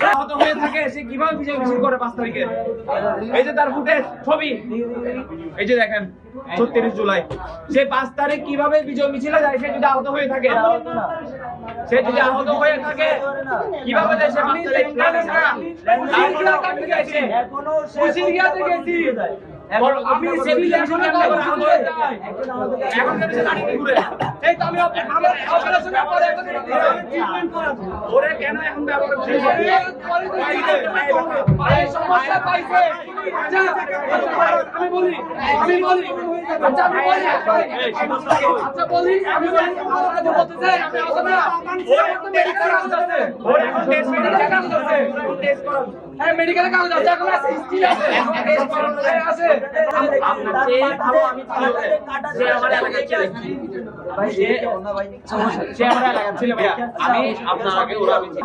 আহত হয়ে থাকে সে কিভাবে বিজয় মিছিল করে 5 তারিখে? এই যে তার ফুটেজ ছবি, এই যে দেখেন 36 জুলাই সে 5 তারিখ কিভাবে বিজয় মিছিলে যায়। সে যদি আহত হয়ে থাকে, কিভাবে যায় সে 5 তারিখ? আমি সিভিল এখন ঘুরে এই তো আমি আমার অপারেশনের পরে ট্রিটমেন্ট করা ওরে কেন এখন ব্যবহার করছে? এই সমস্যা পাইছে। আচ্ছা আমি বলি আচ্ছা আমি বলি আমি বলতে চাই আমি আসলে মেডিকেল কাগজ আছে ওরে এখন টেস্ট করা হ্যাঁ মেডিকেল কাগজ আছে এখন আছে স্টিল আছে টেস্ট করা আছে। আপনাকে ভালো আমি সে আমার এলাকায় ছিল সে আমার এলাকায় ছিল ভাইয়া আমি আপনার আগে ওরা আমি ছিল